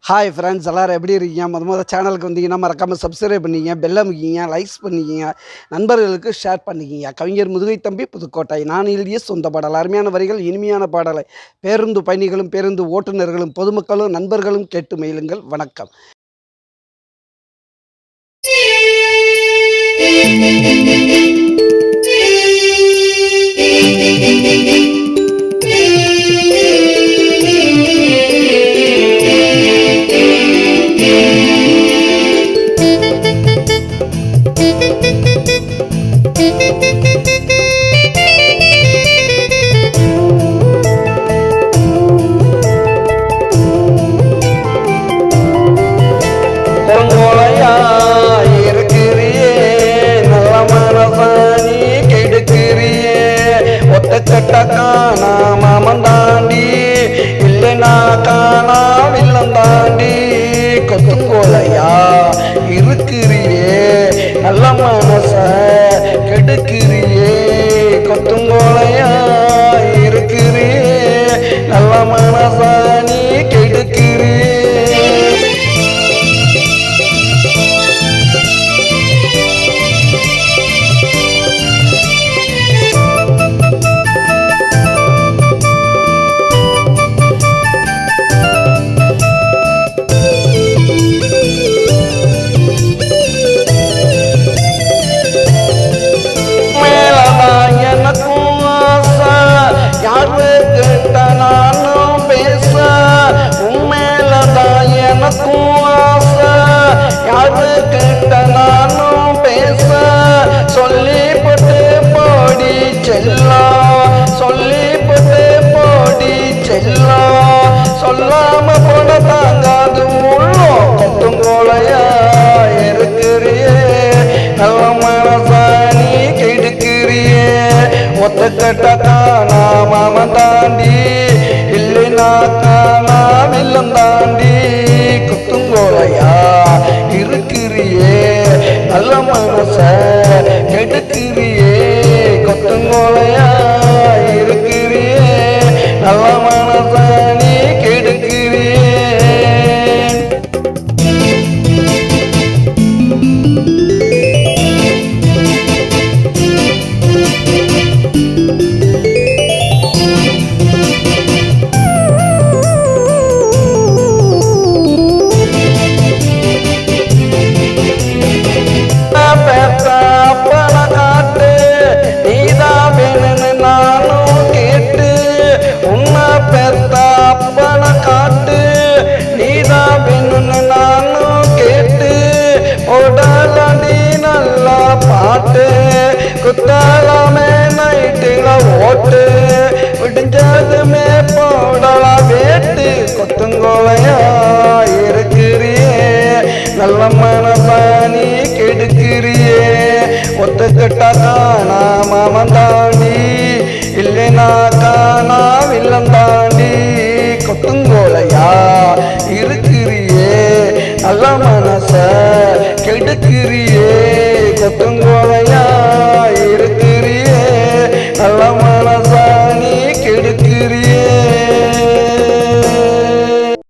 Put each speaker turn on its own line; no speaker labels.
Hi friends, எல்லோரும் எப்படி இருக்கீங்க? மொதல் சேனலுக்கு வந்தீங்கன்னா மறக்காமல் சப்ஸ்கிரைப் பண்ணிக்கிங்க, பெல் அமுக்கிங்க, லைக்ஸ் பண்ணிக்கிங்க, நண்பர்களுக்கு ஷேர் பண்ணிக்கிங்க. கவிஞர் முதுகை தம்பி, புதுக்கோட்டை. நான் எழுதிய சொந்த பாடல். அருமையான வரிகள், இனிமையான பாடலை பேருந்து பயணிகளும் பேருந்து ஓட்டுநர்களும் பொதுமக்களும் நண்பர்களும் கேட்டு மகிழுங்கள். வணக்கம்.
காணா மாமன் தாண்டி இல்லைனா காணா வில்லம் தாண்டி கொத்துங்கோலையா இருக்கிறியே நல்ல மனச கெடுக்கிறியே கொத்துங்கோலையா இருக்கிறியே நல்ல மனச நீ கெடுக்கிறியே. சொல்லாம போன தாங்காது உள்ளோ கொத்துங்கோலையா இருக்கிறியே நல்ல மனசா நீ கெடுக்கிறியே ஒத்தக்கட்ட காணா மாமன் தாண்டி இல்லைனா காணா வில்லம் தாண்டி கொத்துங்கோலையா இருக்கிறியே நல்ல மனச கெடுக்கிறியே கொத்துங்கோலையா இருக்கிறியே நல்ல மனச நீ கெடுக்கிறியே. குத்தாலாமே நைட்டுல ஓட்டு விடிஞ்சதுமே போடலாம் வேட்டு கொத்துங்கோலையா இருக்கிறியே நல்ல மனசா நீ கெடுக்கிறியே ஒத்துக்கிட்ட காணா மாமன் தாண்டி இல்லைனா காணா வில்லம் தாண்டி கொத்துங்கோலையா இருக்கிறியே நல்ல மனச கெடுக்கிறியே கொத்துங்க